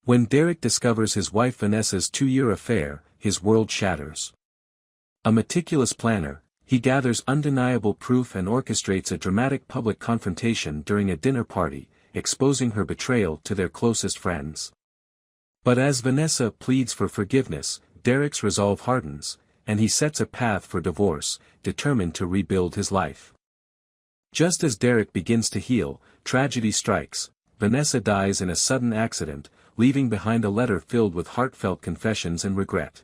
When Derek discovers his wife Vanessa's 2-year affair, his world shatters. A meticulous planner, he gathers undeniable proof and orchestrates a dramatic public confrontation during a dinner party, exposing her betrayal to their closest friends. But as Vanessa pleads for forgiveness, Derek's resolve hardens, and he sets a path for divorce, determined to rebuild his life. Just as Derek begins to heal, tragedy strikes. Vanessa dies in a sudden accident, leaving behind a letter filled with heartfelt confessions and regret.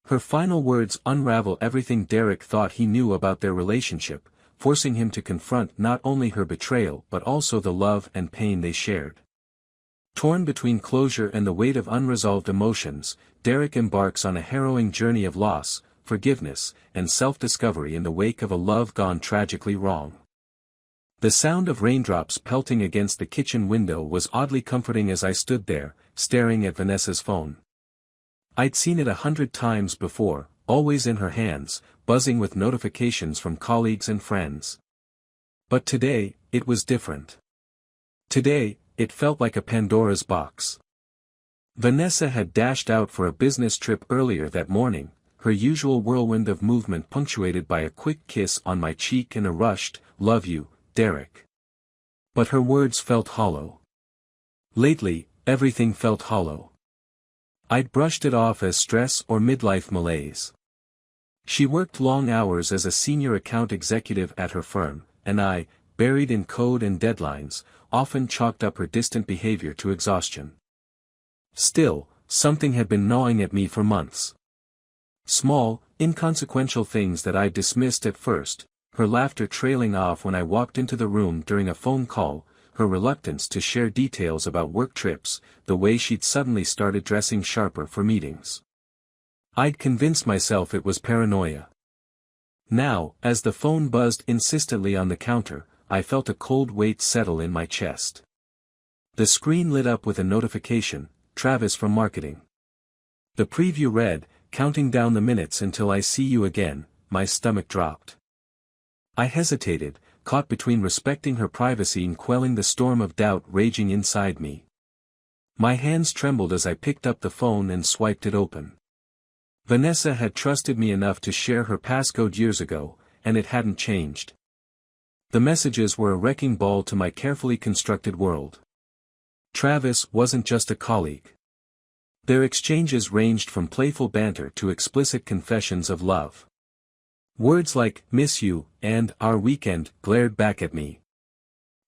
Her final words unravel everything Derek thought he knew about their relationship, forcing him to confront not only her betrayal but also the love and pain they shared. Torn between closure and the weight of unresolved emotions, Derek embarks on a harrowing journey of loss, forgiveness, and self-discovery in the wake of a love gone tragically wrong. The sound of raindrops pelting against the kitchen window was oddly comforting as I stood there, staring at Vanessa's phone. I'd seen it 100 times before, always in her hands, buzzing with notifications from colleagues and friends. But today, it was different. Today, it felt like a Pandora's box. Vanessa had dashed out for a business trip earlier that morning, her usual whirlwind of movement punctuated by a quick kiss on my cheek and a rushed, "Love you, Derek." But her words felt hollow. Lately, everything felt hollow. I'd brushed it off as stress or midlife malaise. She worked long hours as a senior account executive at her firm, and I, buried in code and deadlines, often chalked up her distant behavior to exhaustion. Still, something had been gnawing at me for months. Small, inconsequential things that I dismissed at first, her laughter trailing off when I walked into the room during a phone call, her reluctance to share details about work trips, the way she'd suddenly started dressing sharper for meetings. I'd convinced myself it was paranoia. Now, as the phone buzzed insistently on the counter, I felt a cold weight settle in my chest. The screen lit up with a notification, "Travis from marketing." The preview read, "Counting down the minutes until I see you again." My stomach dropped. I hesitated, caught between respecting her privacy and quelling the storm of doubt raging inside me. My hands trembled as I picked up the phone and swiped it open. Vanessa had trusted me enough to share her passcode years ago, and it hadn't changed. The messages were a wrecking ball to my carefully constructed world. Travis wasn't just a colleague. Their exchanges ranged from playful banter to explicit confessions of love. Words like, "miss you," and "our weekend," glared back at me.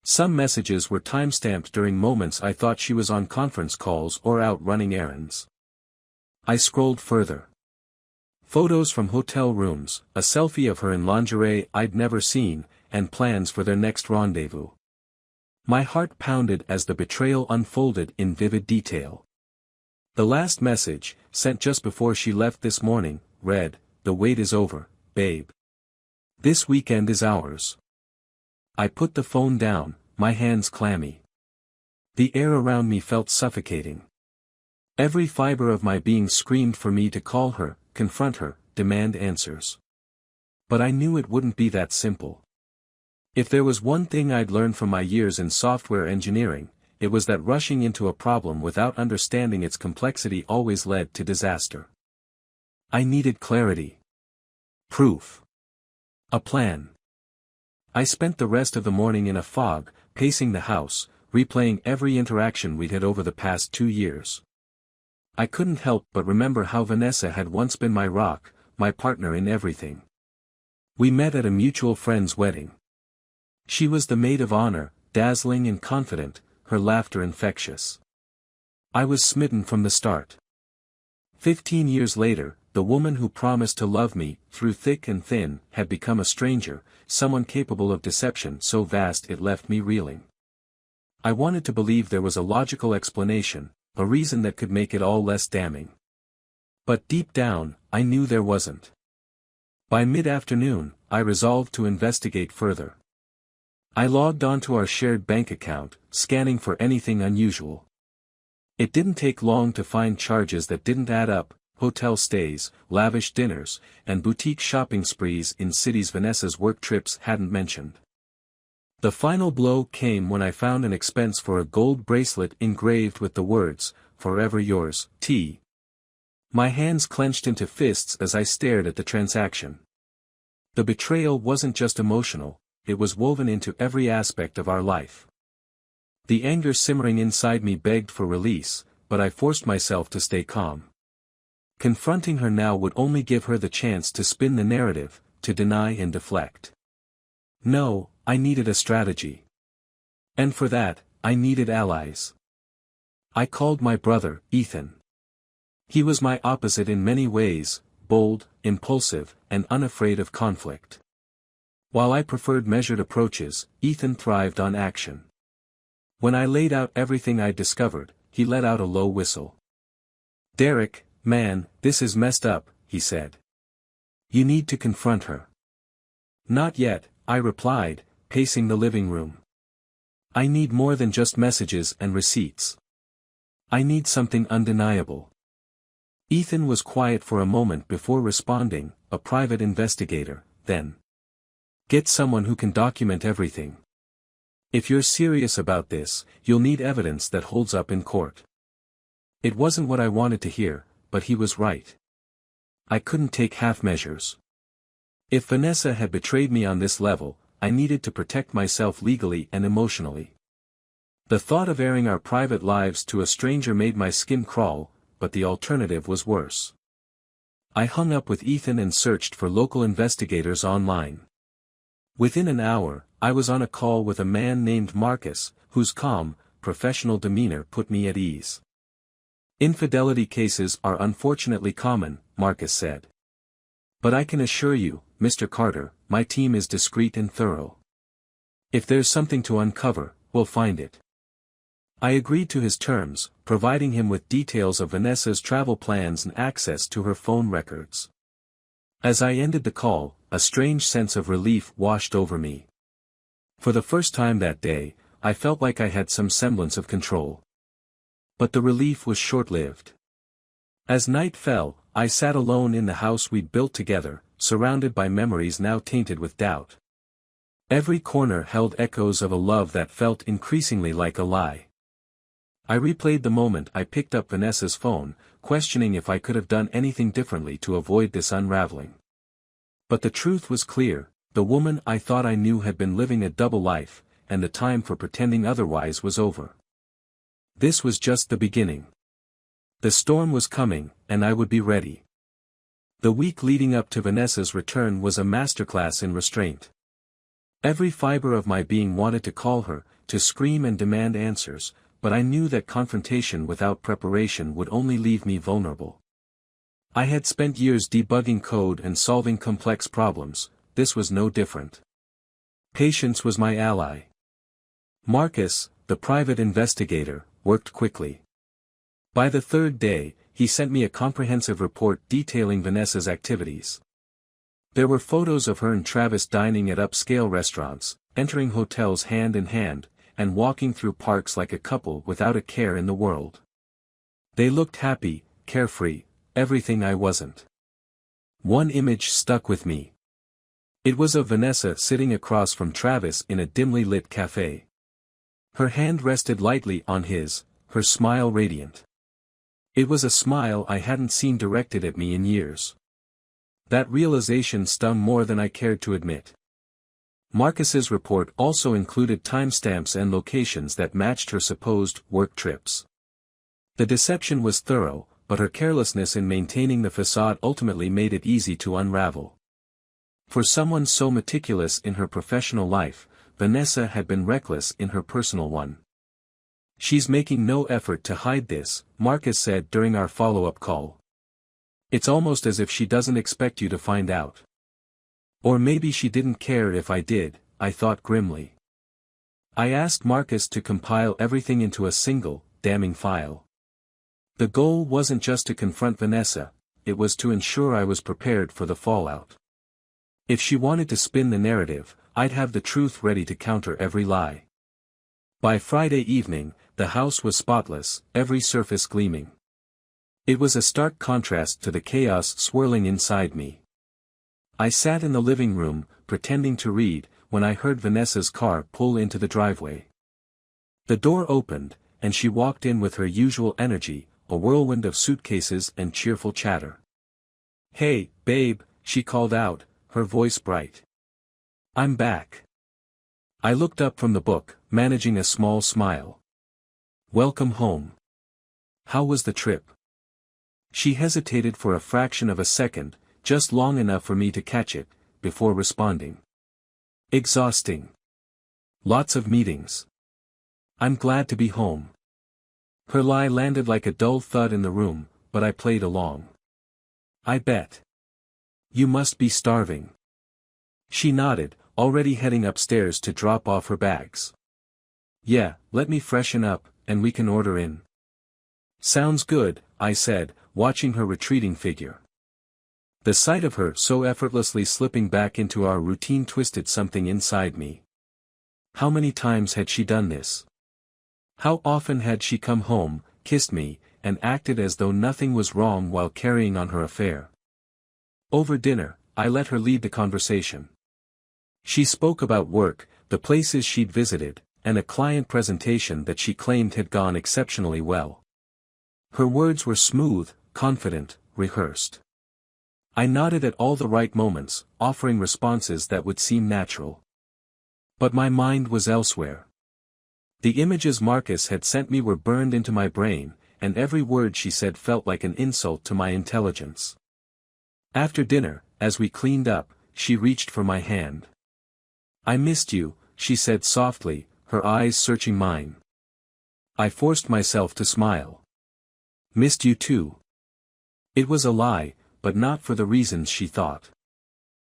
Some messages were timestamped during moments I thought she was on conference calls or out running errands. I scrolled further. Photos from hotel rooms, a selfie of her in lingerie I'd never seen, and plans for their next rendezvous. My heart pounded as the betrayal unfolded in vivid detail. The last message, sent just before she left this morning, read, "The wait is over, babe. This weekend is ours." I put the phone down, my hands clammy. The air around me felt suffocating. Every fiber of my being screamed for me to call her, confront her, demand answers. But I knew it wouldn't be that simple. If there was one thing I'd learned from my years in software engineering, it was that rushing into a problem without understanding its complexity always led to disaster. I needed clarity. Proof. A plan. I spent the rest of the morning in a fog, pacing the house, replaying every interaction we'd had over the past 2 years. I couldn't help but remember how Vanessa had once been my rock, my partner in everything. We met at a mutual friend's wedding. She was the maid of honor, dazzling and confident, her laughter infectious. I was smitten from the start. 15 years later, the woman who promised to love me, through thick and thin, had become a stranger, someone capable of deception so vast it left me reeling. I wanted to believe there was a logical explanation, a reason that could make it all less damning. But deep down, I knew there wasn't. By mid-afternoon, I resolved to investigate further. I logged onto our shared bank account, scanning for anything unusual. It didn't take long to find charges that didn't add up: hotel stays, lavish dinners, and boutique shopping sprees in cities Vanessa's work trips hadn't mentioned. The final blow came when I found an expense for a gold bracelet engraved with the words, forever yours, T. My hands clenched into fists as I stared at the transaction. The betrayal wasn't just emotional, it was woven into every aspect of our life. The anger simmering inside me begged for release, but I forced myself to stay calm. Confronting her now would only give her the chance to spin the narrative, to deny and deflect. No, I needed a strategy. And for that, I needed allies. I called my brother, Ethan. He was my opposite in many ways, bold, impulsive, and unafraid of conflict. While I preferred measured approaches, Ethan thrived on action. When I laid out everything I'd discovered, he let out a low whistle. "Derek, man, this is messed up," he said. "You need to confront her." "Not yet," I replied, pacing the living room. "I need more than just messages and receipts. I need something undeniable." Ethan was quiet for a moment before responding, "A private investigator, then. Get someone who can document everything. If you're serious about this, you'll need evidence that holds up in court." It wasn't what I wanted to hear, but he was right. I couldn't take half measures. If Vanessa had betrayed me on this level, I needed to protect myself legally and emotionally. The thought of airing our private lives to a stranger made my skin crawl, but the alternative was worse. I hung up with Ethan and searched for local investigators online. Within an hour, I was on a call with a man named Marcus, whose calm, professional demeanor put me at ease. "Infidelity cases are unfortunately common," Marcus said. "But I can assure you, Mr. Carter, my team is discreet and thorough. If there's something to uncover, we'll find it." I agreed to his terms, providing him with details of Vanessa's travel plans and access to her phone records. As I ended the call, a strange sense of relief washed over me. For the first time that day, I felt like I had some semblance of control. But the relief was short-lived. As night fell, I sat alone in the house we'd built together, surrounded by memories now tainted with doubt. Every corner held echoes of a love that felt increasingly like a lie. I replayed the moment I picked up Vanessa's phone, questioning if I could have done anything differently to avoid this unraveling. But the truth was clear, the woman I thought I knew had been living a double life, and the time for pretending otherwise was over. This was just the beginning. The storm was coming, and I would be ready. The week leading up to Vanessa's return was a masterclass in restraint. Every fiber of my being wanted to call her, to scream and demand answers, but I knew that confrontation without preparation would only leave me vulnerable. I had spent years debugging code and solving complex problems, this was no different. Patience was my ally. Marcus, the private investigator, worked quickly. By the third day, he sent me a comprehensive report detailing Vanessa's activities. There were photos of her and Travis dining at upscale restaurants, entering hotels hand in hand, and walking through parks like a couple without a care in the world. They looked happy, carefree, everything I wasn't. One image stuck with me. It was of Vanessa sitting across from Travis in a dimly lit cafe. Her hand rested lightly on his, her smile radiant. It was a smile I hadn't seen directed at me in years. That realization stung more than I cared to admit. Marcus's report also included timestamps and locations that matched her supposed work trips. The deception was thorough, but her carelessness in maintaining the facade ultimately made it easy to unravel. For someone so meticulous in her professional life, Vanessa had been reckless in her personal one. "She's making no effort to hide this," Marcus said during our follow-up call. "It's almost as if she doesn't expect you to find out." Or maybe she didn't care if I did, I thought grimly. I asked Marcus to compile everything into a single, damning file. The goal wasn't just to confront Vanessa, it was to ensure I was prepared for the fallout. If she wanted to spin the narrative, I'd have the truth ready to counter every lie. By Friday evening, the house was spotless, every surface gleaming. It was a stark contrast to the chaos swirling inside me. I sat in the living room, pretending to read, when I heard Vanessa's car pull into the driveway. The door opened, and she walked in with her usual energy, a whirlwind of suitcases and cheerful chatter. "Hey, babe," she called out, her voice bright. "I'm back." I looked up from the book, managing a small smile. "Welcome home. How was the trip?" She hesitated for a fraction of a second, just long enough for me to catch it, before responding. "Exhausting. Lots of meetings. I'm glad to be home." Her lie landed like a dull thud in the room, but I played along. "I bet. You must be starving." She nodded, already heading upstairs to drop off her bags. "Yeah, let me freshen up, and we can order in." "Sounds good," I said, watching her retreating figure. The sight of her so effortlessly slipping back into our routine twisted something inside me. How many times had she done this? How often had she come home, kissed me, and acted as though nothing was wrong while carrying on her affair? Over dinner, I let her lead the conversation. She spoke about work, the places she'd visited, and a client presentation that she claimed had gone exceptionally well. Her words were smooth, confident, rehearsed. I nodded at all the right moments, offering responses that would seem natural. But my mind was elsewhere. The images Marcus had sent me were burned into my brain, and every word she said felt like an insult to my intelligence. After dinner, as we cleaned up, she reached for my hand. "I missed you," she said softly, her eyes searching mine. I forced myself to smile. "Missed you too." It was a lie, but not for the reasons she thought.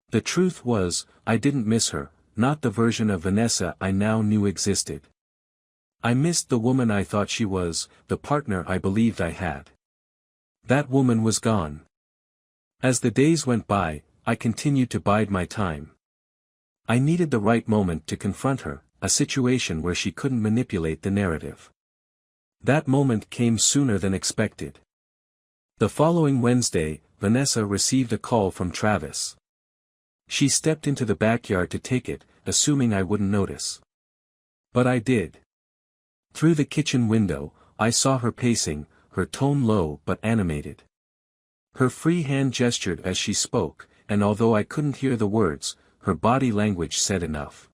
The truth was, I didn't miss her, not the version of Vanessa I now knew existed. I missed the woman I thought she was, the partner I believed I had. That woman was gone. As the days went by, I continued to bide my time. I needed the right moment to confront her, a situation where she couldn't manipulate the narrative. That moment came sooner than expected. The following Wednesday, Vanessa received a call from Travis. She stepped into the backyard to take it, assuming I wouldn't notice. But I did. Through the kitchen window, I saw her pacing, her tone low but animated. Her free hand gestured as she spoke, and although I couldn't hear the words, her body language said enough.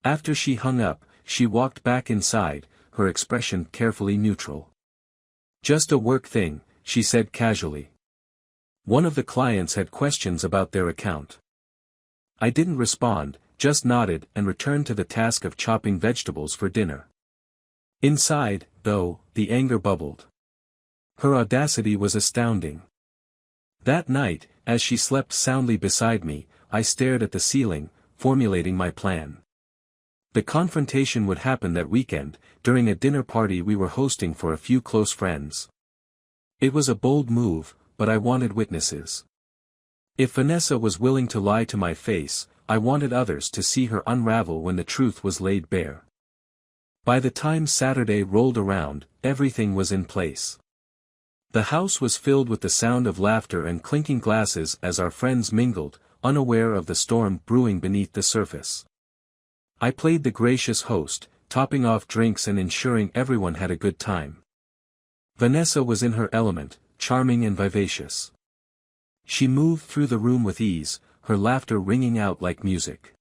After she hung up, she walked back inside, her expression carefully neutral. "Just a work thing," she said casually. One of the clients had questions about their account. I didn't respond, just nodded and returned to the task of chopping vegetables for dinner. Inside, though, the anger bubbled. Her audacity was astounding. That night, as she slept soundly beside me, I stared at the ceiling, formulating my plan. The confrontation would happen that weekend, during a dinner party we were hosting for a few close friends. It was a bold move, but I wanted witnesses. If Vanessa was willing to lie to my face, I wanted others to see her unravel when the truth was laid bare. By the time Saturday rolled around, everything was in place. The house was filled with the sound of laughter and clinking glasses as our friends mingled, unaware of the storm brewing beneath the surface. I played the gracious host, topping off drinks and ensuring everyone had a good time. Vanessa was in her element, charming and vivacious. She moved through the room with ease, her laughter ringing out like music.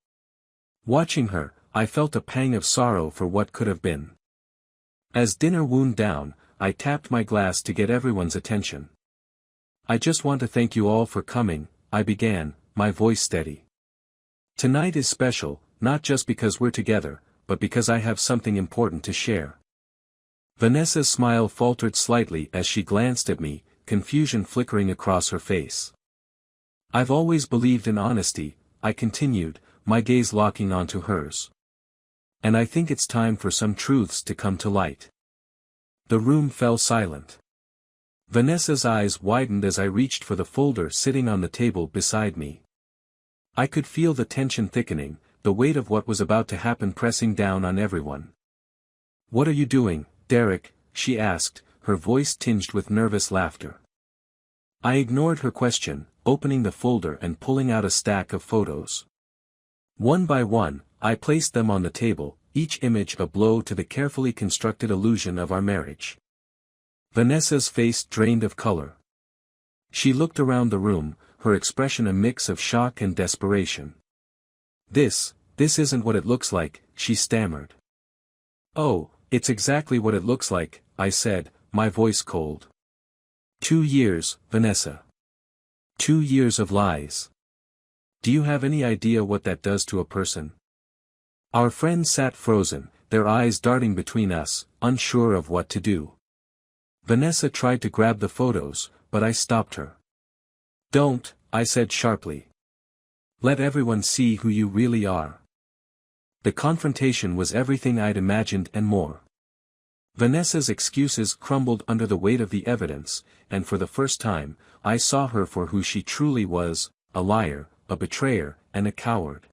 Watching her, I felt a pang of sorrow for what could have been. As dinner wound down, I tapped my glass to get everyone's attention. "I just want to thank you all for coming," I began, my voice steady. "Tonight is special, not just because we're together, but because I have something important to share." Vanessa's smile faltered slightly as she glanced at me, confusion flickering across her face. "I've always believed in honesty," I continued, my gaze locking onto hers. "And I think it's time for some truths to come to light." The room fell silent. Vanessa's eyes widened as I reached for the folder sitting on the table beside me. I could feel the tension thickening, the weight of what was about to happen pressing down on everyone. "What are you doing, Derek?" she asked, her voice tinged with nervous laughter. I ignored her question, opening the folder and pulling out a stack of photos. One by one, I placed them on the table, each image a blow to the carefully constructed illusion of our marriage. Vanessa's face drained of color. She looked around the room, her expression a mix of shock and desperation. This isn't what it looks like," she stammered. "Oh, it's exactly what it looks like," I said, my voice cold. 2 years, Vanessa. 2 years of lies. Do you have any idea what that does to a person?" Our friends sat frozen, their eyes darting between us, unsure of what to do. Vanessa tried to grab the photos, but I stopped her. "Don't," I said sharply. "Let everyone see who you really are." The confrontation was everything I'd imagined and more. Vanessa's excuses crumbled under the weight of the evidence, and for the first time, I saw her for who she truly was, a liar, a betrayer, and a coward.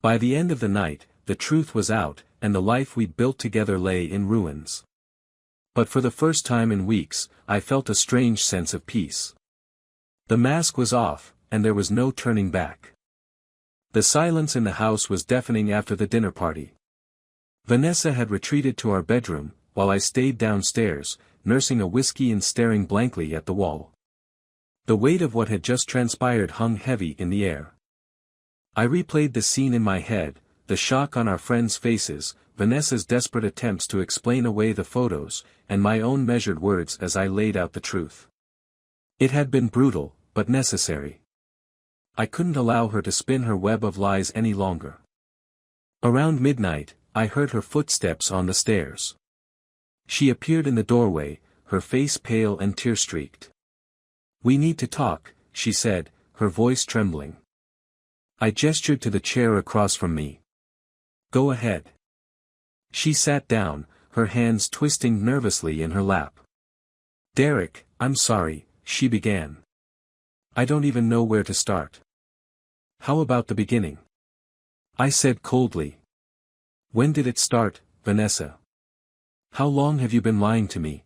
By the end of the night, the truth was out, and the life we'd built together lay in ruins. But for the first time in weeks, I felt a strange sense of peace. The mask was off, and there was no turning back. The silence in the house was deafening after the dinner party. Vanessa had retreated to our bedroom, while I stayed downstairs, nursing a whiskey and staring blankly at the wall. The weight of what had just transpired hung heavy in the air. I replayed the scene in my head, the shock on our friends' faces, Vanessa's desperate attempts to explain away the photos, and my own measured words as I laid out the truth. It had been brutal, but necessary. I couldn't allow her to spin her web of lies any longer. Around midnight, I heard her footsteps on the stairs. She appeared in the doorway, her face pale and tear-streaked. "We need to talk," she said, her voice trembling. I gestured to the chair across from me. "Go ahead." She sat down, her hands twisting nervously in her lap. "Derek, I'm sorry," she began. "I don't even know where to start." "How about the beginning?" I said coldly. "When did it start, Vanessa? How long have you been lying to me?"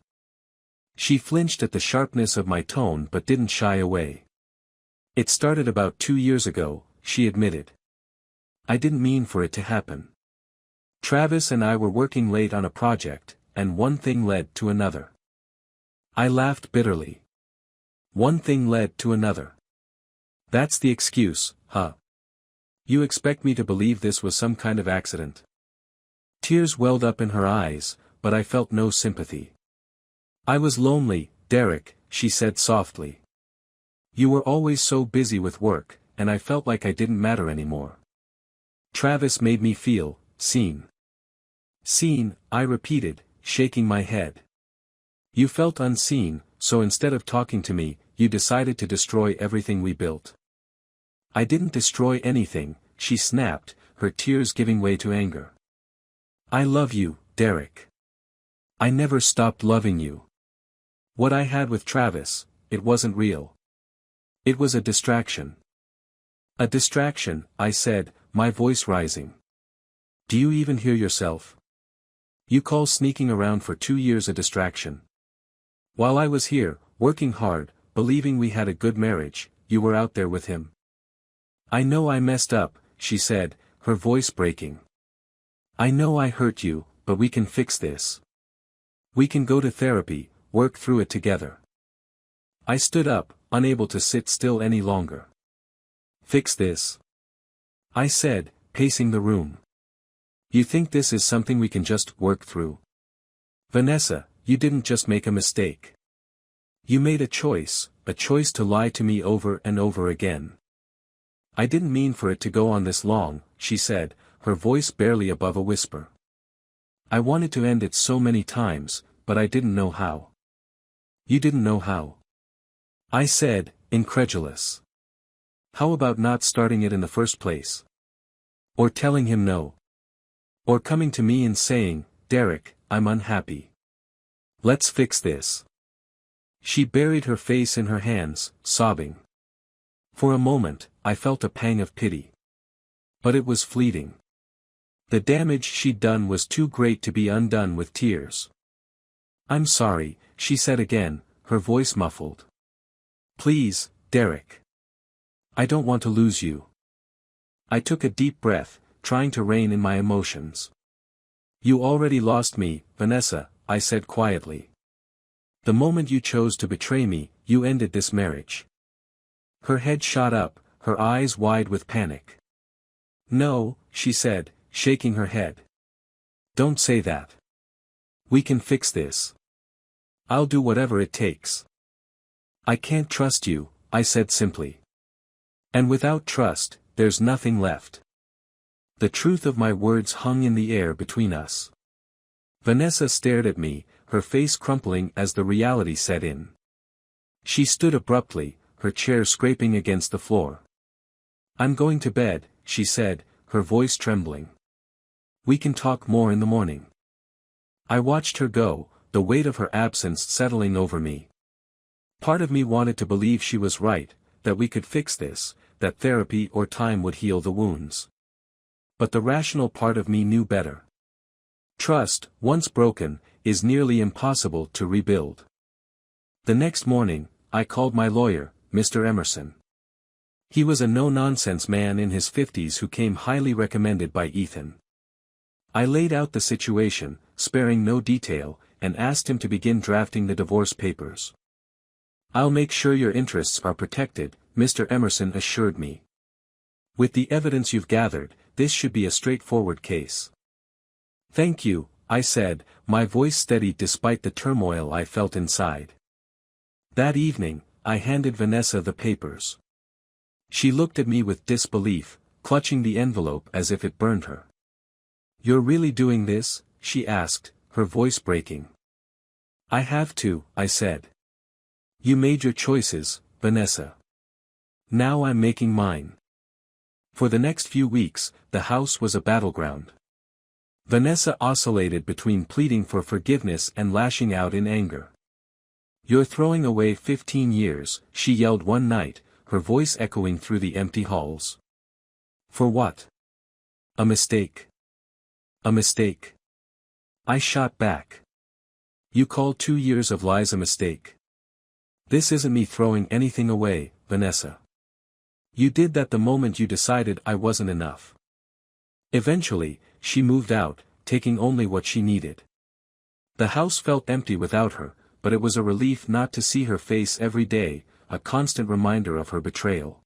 She flinched at the sharpness of my tone but didn't shy away. "It started about 2 years ago," she admitted. "I didn't mean for it to happen. Travis and I were working late on a project, and one thing led to another." I laughed bitterly. "One thing led to another. That's the excuse, huh? You expect me to believe this was some kind of accident?" Tears welled up in her eyes, but I felt no sympathy. "I was lonely, Derek," she said softly. "You were always so busy with work, and I felt like I didn't matter anymore. Travis made me feel seen." "Seen," I repeated, shaking my head. "You felt unseen, so instead of talking to me, you decided to destroy everything we built." "I didn't destroy anything," she snapped, her tears giving way to anger. "I love you, Derek. I never stopped loving you. What I had with Travis, it wasn't real. It was a distraction." "A distraction," I said, my voice rising. "Do you even hear yourself? You call sneaking around for 2 years a distraction? While I was here, working hard, believing we had a good marriage, you were out there with him." "I know I messed up," she said, her voice breaking. "I know I hurt you, but we can fix this. We can go to therapy, work through it together." I stood up, unable to sit still any longer. "Fix this?" I said, pacing the room. "You think this is something we can just work through? Vanessa, you didn't just make a mistake. You made a choice to lie to me over and over again." "I didn't mean for it to go on this long," she said, her voice barely above a whisper. "I wanted to end it so many times, but I didn't know how." "You didn't know how?" I said, incredulous. "How about not starting it in the first place? Or telling him no? Or coming to me and saying, 'Derek, I'm unhappy. Let's fix this.'" She buried her face in her hands, sobbing. For a moment, I felt a pang of pity. But it was fleeting. The damage she'd done was too great to be undone with tears. "I'm sorry," she said again, her voice muffled. "Please, Derek. I don't want to lose you." I took a deep breath, trying to rein in my emotions. You already lost me, Vanessa, I said quietly. The moment you chose to betray me, you ended this marriage. Her head shot up, her eyes wide with panic. No, she said, shaking her head. Don't say that. We can fix this. I'll do whatever it takes. I can't trust you, I said simply. And without trust, there's nothing left. The truth of my words hung in the air between us. Vanessa stared at me, her face crumpling as the reality set in. She stood abruptly, her chair scraping against the floor. I'm going to bed, she said, her voice trembling. We can talk more in the morning. I watched her go, the weight of her absence settling over me. Part of me wanted to believe she was right, that we could fix this, that therapy or time would heal the wounds. But the rational part of me knew better. Trust, once broken, is nearly impossible to rebuild. The next morning, I called my lawyer, Mr. Emerson. He was a no-nonsense man in his 50s who came highly recommended by Ethan. I laid out the situation, sparing no detail, and asked him to begin drafting the divorce papers. I'll make sure your interests are protected, Mr. Emerson assured me. With the evidence you've gathered, this should be a straightforward case. Thank you, I said, my voice steady despite the turmoil I felt inside. That evening, I handed Vanessa the papers. She looked at me with disbelief, clutching the envelope as if it burned her. You're really doing this? She asked, her voice breaking. I have to, I said. You made your choices, Vanessa. Now I'm making mine. For the next few weeks, the house was a battleground. Vanessa oscillated between pleading for forgiveness and lashing out in anger. You're throwing away 15 years, she yelled one night, her voice echoing through the empty halls. For what? A mistake. A mistake. I shot back. You call 2 years of lies a mistake? This isn't me throwing anything away, Vanessa. You did that the moment you decided I wasn't enough. Eventually, she moved out, taking only what she needed. The house felt empty without her, but it was a relief not to see her face every day, a constant reminder of her betrayal.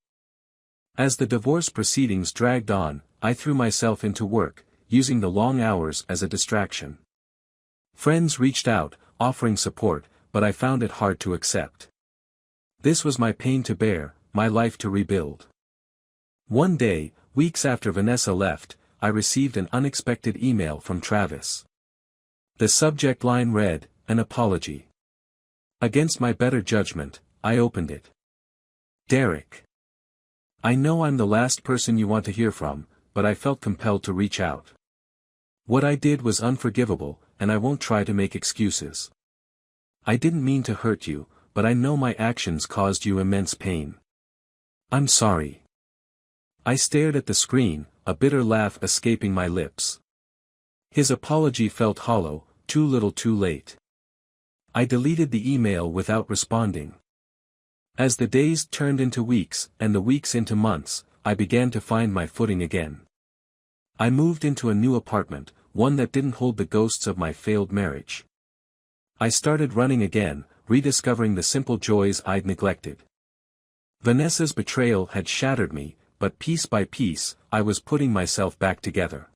As the divorce proceedings dragged on, I threw myself into work, using the long hours as a distraction. Friends reached out, offering support, but I found it hard to accept. This was my pain to bear, my life to rebuild. One day, weeks after Vanessa left, I received an unexpected email from Travis. The subject line read, an apology. Against my better judgment, I opened it. Derek. I know I'm the last person you want to hear from, but I felt compelled to reach out. What I did was unforgivable, and I won't try to make excuses. I didn't mean to hurt you, but I know my actions caused you immense pain. I'm sorry. I stared at the screen, a bitter laugh escaping my lips. His apology felt hollow, too little too late. I deleted the email without responding. As the days turned into weeks, and the weeks into months, I began to find my footing again. I moved into a new apartment, one that didn't hold the ghosts of my failed marriage. I started running again, rediscovering the simple joys I'd neglected. Vanessa's betrayal had shattered me, but piece by piece, I was putting myself back together.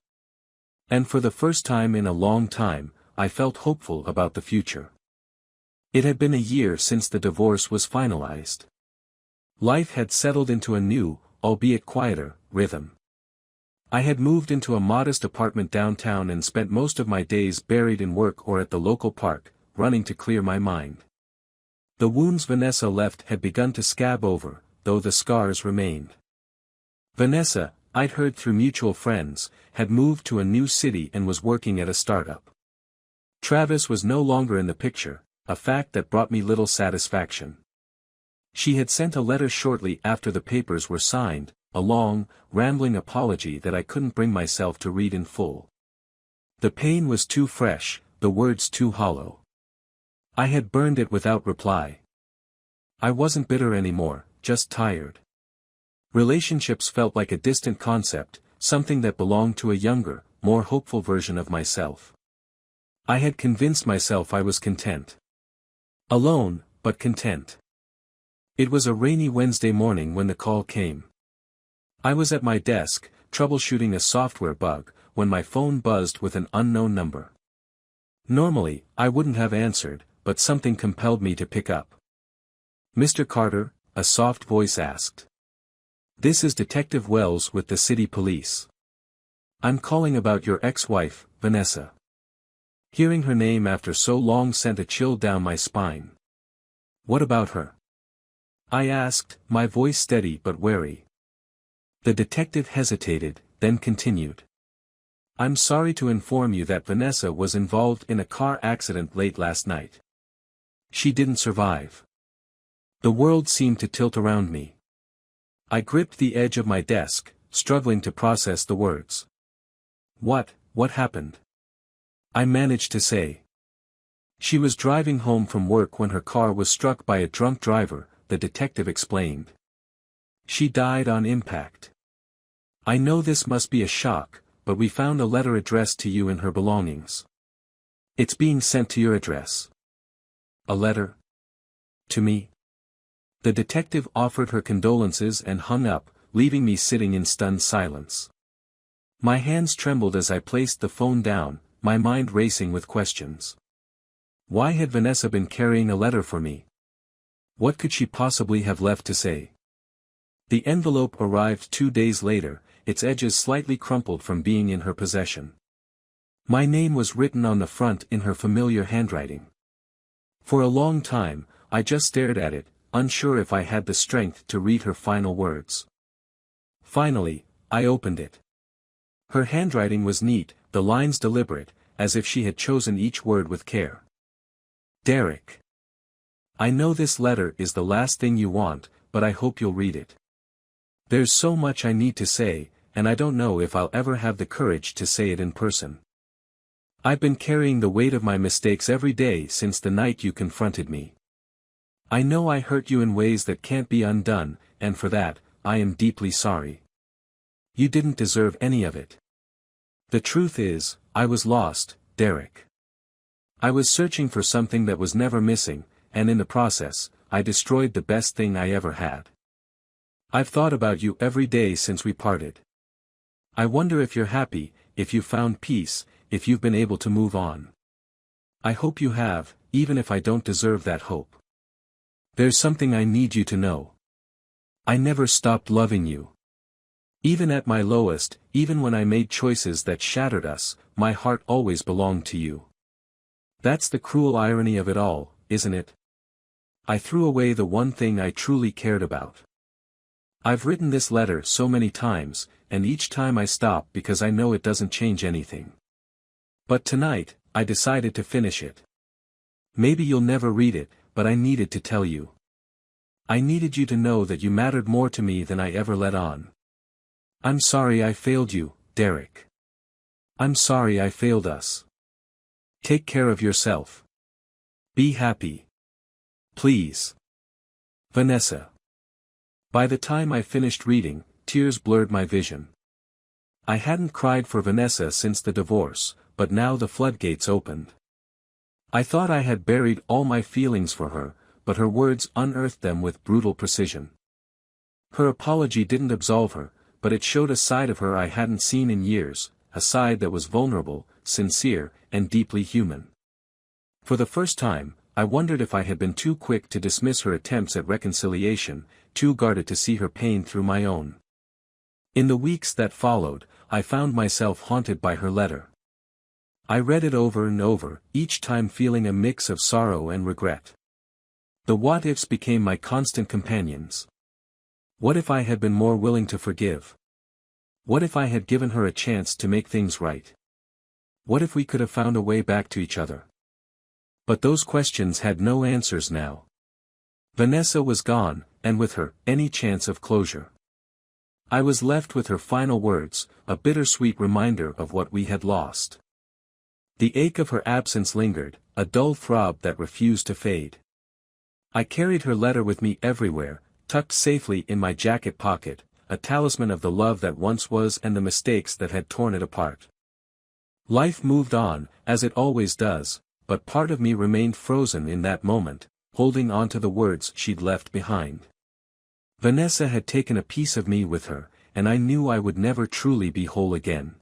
And for the first time in a long time, I felt hopeful about the future. It had been a year since the divorce was finalized. Life had settled into a new, albeit quieter, rhythm. I had moved into a modest apartment downtown and spent most of my days buried in work or at the local park, running to clear my mind. The wounds Vanessa left had begun to scab over, though the scars remained. Vanessa, I'd heard through mutual friends, had moved to a new city and was working at a startup. Travis was no longer in the picture, a fact that brought me little satisfaction. She had sent a letter shortly after the papers were signed, a long, rambling apology that I couldn't bring myself to read in full. The pain was too fresh, the words too hollow. I had burned it without reply. I wasn't bitter anymore, just tired. Relationships felt like a distant concept, something that belonged to a younger, more hopeful version of myself. I had convinced myself I was content. Alone, but content. It was a rainy Wednesday morning when the call came. I was at my desk, troubleshooting a software bug, when my phone buzzed with an unknown number. Normally, I wouldn't have answered, but something compelled me to pick up. "Mr. Carter?" a soft voice asked. "This is Detective Wells with the city police. I'm calling about your ex-wife, Vanessa." Hearing her name after so long sent a chill down my spine. "What about her?" I asked, my voice steady but wary. The detective hesitated, then continued. "I'm sorry to inform you that Vanessa was involved in a car accident late last night. She didn't survive." The world seemed to tilt around me. I gripped the edge of my desk, struggling to process the words. What happened?" I managed to say. "She was driving home from work when her car was struck by a drunk driver," the detective explained. "She died on impact. I know this must be a shock, but we found a letter addressed to you and her belongings. It's being sent to your address." "A letter? To me?" The detective offered her condolences and hung up, leaving me sitting in stunned silence. My hands trembled as I placed the phone down, my mind racing with questions. Why had Vanessa been carrying a letter for me? What could she possibly have left to say? The envelope arrived 2 days later, its edges slightly crumpled from being in her possession. My name was written on the front in her familiar handwriting. For a long time, I just stared at it, unsure if I had the strength to read her final words. Finally, I opened it. Her handwriting was neat, the lines deliberate, as if she had chosen each word with care. "Derek. I know this letter is the last thing you want, but I hope you'll read it. There's so much I need to say, and I don't know if I'll ever have the courage to say it in person. I've been carrying the weight of my mistakes every day since the night you confronted me. I know I hurt you in ways that can't be undone, and for that, I am deeply sorry. You didn't deserve any of it. The truth is, I was lost, Derek. I was searching for something that was never missing, and in the process, I destroyed the best thing I ever had. I've thought about you every day since we parted. I wonder if you're happy, if you've found peace, if you've been able to move on. I hope you have, even if I don't deserve that hope. There's something I need you to know. I never stopped loving you. Even at my lowest, even when I made choices that shattered us, my heart always belonged to you. That's the cruel irony of it all, isn't it? I threw away the one thing I truly cared about. I've written this letter so many times, and each time I stop because I know it doesn't change anything. But tonight, I decided to finish it. Maybe you'll never read it, but I needed to tell you. I needed you to know that you mattered more to me than I ever let on. I'm sorry I failed you, Derek. I'm sorry I failed us. Take care of yourself. Be happy. Please. Vanessa. By the time I finished reading, tears blurred my vision. I hadn't cried for Vanessa since the divorce, but now the floodgates opened. I thought I had buried all my feelings for her, but her words unearthed them with brutal precision. Her apology didn't absolve her, but it showed a side of her I hadn't seen in years, a side that was vulnerable, sincere, and deeply human. For the first time, I wondered if I had been too quick to dismiss her attempts at reconciliation, too guarded to see her pain through my own. In the weeks that followed, I found myself haunted by her letter. I read it over and over, each time feeling a mix of sorrow and regret. The what-ifs became my constant companions. What if I had been more willing to forgive? What if I had given her a chance to make things right? What if we could have found a way back to each other? But those questions had no answers now. Vanessa was gone, and with her, any chance of closure. I was left with her final words, a bittersweet reminder of what we had lost. The ache of her absence lingered, a dull throb that refused to fade. I carried her letter with me everywhere, tucked safely in my jacket pocket, a talisman of the love that once was and the mistakes that had torn it apart. Life moved on, as it always does, but part of me remained frozen in that moment, holding on to the words she'd left behind. Vanessa had taken a piece of me with her, and I knew I would never truly be whole again.